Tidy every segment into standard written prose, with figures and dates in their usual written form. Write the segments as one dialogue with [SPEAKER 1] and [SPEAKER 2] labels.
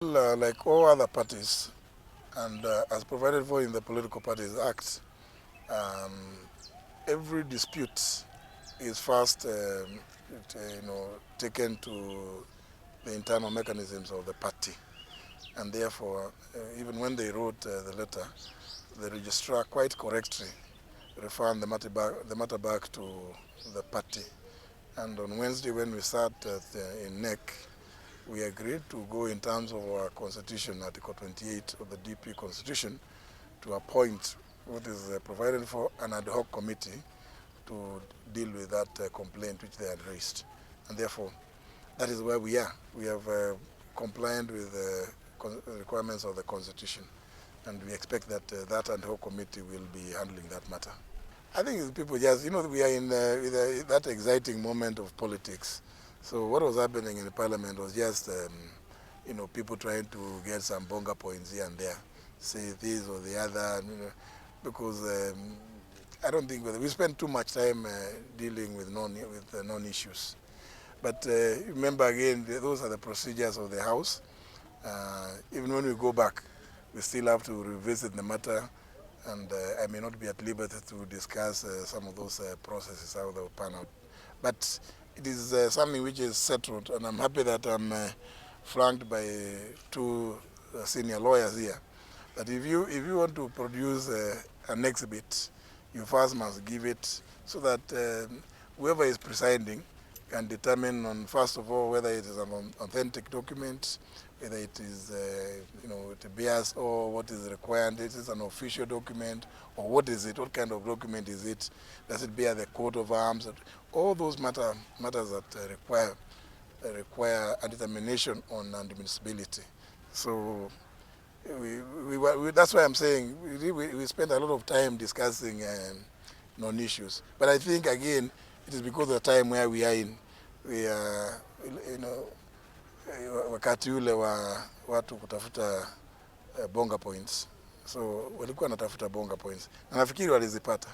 [SPEAKER 1] Like all other parties, and as provided for in the Political Parties Act, um, every dispute is first, taken to the internal mechanisms of the party, and therefore, even when they wrote the letter, the registrar quite correctly referred the matter back to the party. And on Wednesday, when we sat in NEC, we agreed to go in terms of our constitution, Article 28 of the DP Constitution, to appoint what is provided for an ad hoc committee to deal with that complaint which they had raised. And therefore, that is where we are. We have complied with the requirements of the Constitution, and we expect that that ad hoc committee will be handling that matter. I think people just, we are in that exciting moment of politics. So what was happening in the parliament was just, people trying to get some bonga points here and there, say this or the other, because I don't think we spend too much time dealing with non-issues. But remember again, those are the procedures of the House. Even when we go back, we still have to revisit the matter, and I may not be at liberty to discuss some of those processes, how they will pan out. But it is something which is settled, and I'm happy that I'm flanked by two senior lawyers here. That if you want to produce an exhibit, you first must give it so that whoever is presiding can determine on, first of all, whether it is an authentic document, whether it is, it bears or what is required. It is an official document, or what is it? What kind of document is it? Does it bear the coat of arms? All those matters that require a determination on admissibility. So that's why I'm saying we spend a lot of time discussing non-issues. But I think, again, it is because of the time where we are in. We are, wakati ule wa watu kutafuta bonga points. So walikuwa natafuta bonga points. Na nafikiri walizipata.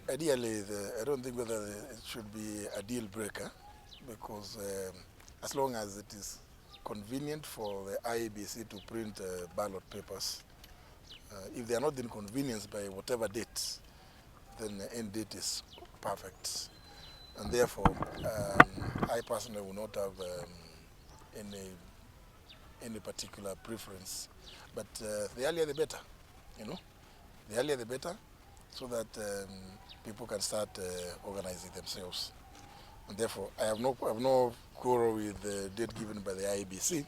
[SPEAKER 1] Ideally, I don't think whether it should be a deal breaker, because as long as it is convenient for the IEBC to print ballot papers, if they are not inconvenienced by whatever date, then the end date is perfect. And therefore, I personally will not have any particular preference. But the earlier the better, the earlier the better, so that people can start organizing themselves. And therefore, I have no quarrel with the date given by the IEBC,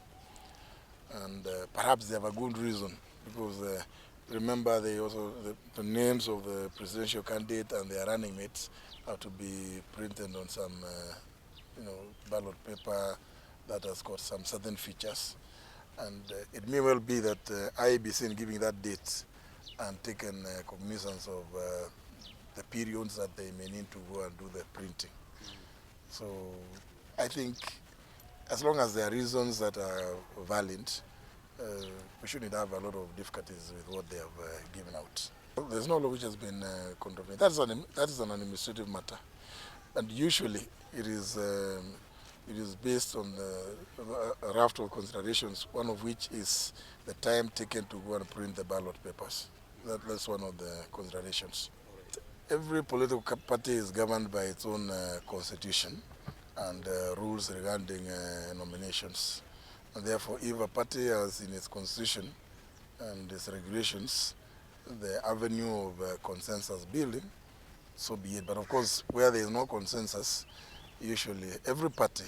[SPEAKER 1] and perhaps they have a good reason, because remember, the names of the presidential candidate and their running mates have to be printed on some ballot paper that has got some certain features. And it may well be that IEBC, in giving that date and taken cognizance of the periods that they may need to go and do the printing. So I think as long as there are reasons that are valid, we shouldn't have a lot of difficulties with what they have given out. There's no law which has been controversial. That is an administrative matter, and usually it is based on a raft of considerations, one of which is the time taken to go and print the ballot papers. That's one of the considerations. Every political party is governed by its own constitution and rules regarding nominations. And therefore, if a party has in its constitution and its regulations the avenue of consensus building, so be it. But of course, where there is no consensus, usually every party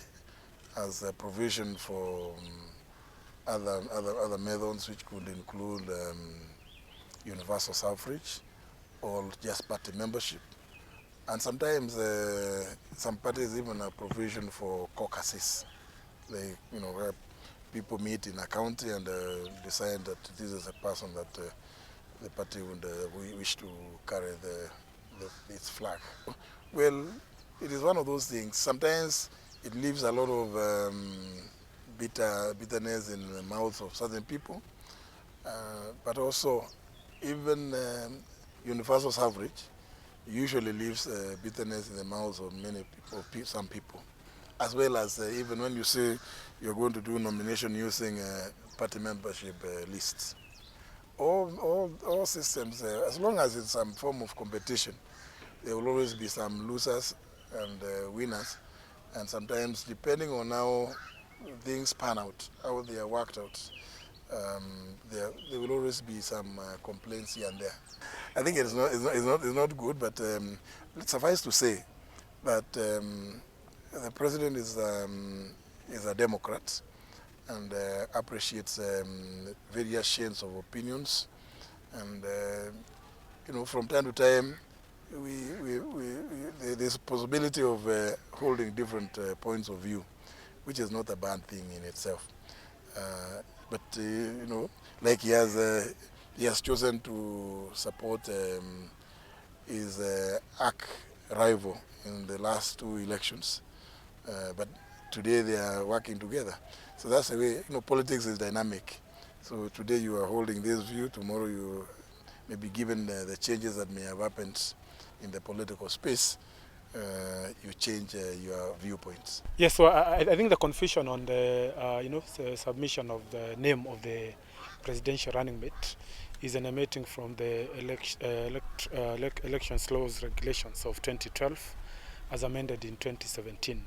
[SPEAKER 1] has a provision for other methods, which could include universal suffrage or just party membership. And sometimes some parties even have provision for caucuses, where people meet in a county and decide that this is a person that the party would wish to carry its flag. Well, it is one of those things. Sometimes it leaves a lot of bitterness in the mouths of certain people, but also even universal suffrage usually leaves bitterness in the mouths of many people, some people, as well as even when you say you're going to do nomination using party membership lists. All systems, as long as it's some form of competition, there will always be some losers and winners. And sometimes, depending on how things pan out, how they are worked out, there will always be some complaints here and there. I think it's not good, but it suffice to say that the president is a Democrat and appreciates various shades of opinions, and from time to time there's a possibility of holding different points of view, which is not a bad thing in itself. But like he has chosen to support his arch rival in the last two elections, but today they are working together. So that's the way, politics is dynamic. So today you are holding this view, tomorrow you may be given the changes that may have happened in the political space, you change your viewpoints.
[SPEAKER 2] Yes, so I think the confusion on the submission of the name of the presidential running mate is emanating from the elections laws regulations of 2012 as amended in 2017.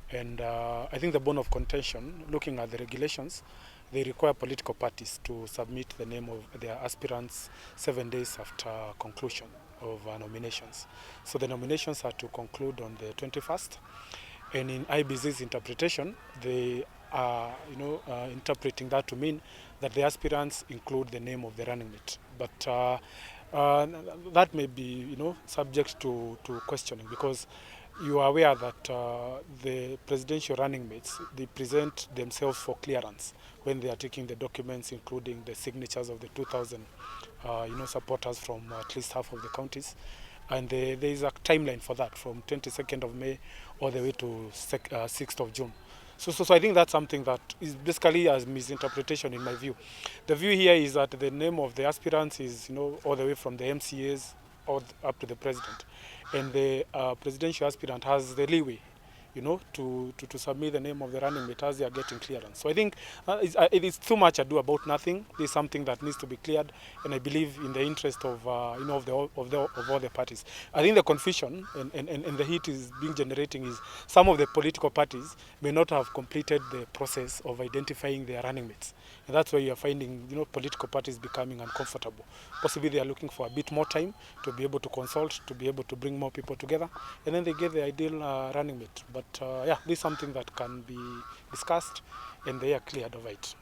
[SPEAKER 2] And I think the bone of contention, looking at the regulations, they require political parties to submit the name of their aspirants 7 days after conclusion of nominations. So the nominations are to conclude on the 21st. And in IBC's interpretation, they are interpreting that to mean that the aspirants include the name of the running mate. But that may be subject to questioning, because you are aware that the presidential running mates, they present themselves for clearance when they are taking the documents, including the signatures of the 2,000 supporters from at least half of the counties. And there is a timeline for that, from 22nd of May all the way to 6th of June. So I think that's something that is basically a misinterpretation in my view. The view here is that the name of the aspirants is all the way from the MCAs all up to the president. And the presidential aspirant has the leeway to submit the name of the running mate as they are getting clearance. So I think it is too much ado about nothing. This is something that needs to be cleared, and I believe in the interest of of all the parties. I think the confusion and the heat is being generating is some of the political parties may not have completed the process of identifying their running mates, and that's why you are finding political parties becoming uncomfortable. Possibly they are looking for a bit more time to be able to consult, to be able to bring more people together, and then they get the ideal running mate. But yeah, this is something that can be discussed and they are cleared of it.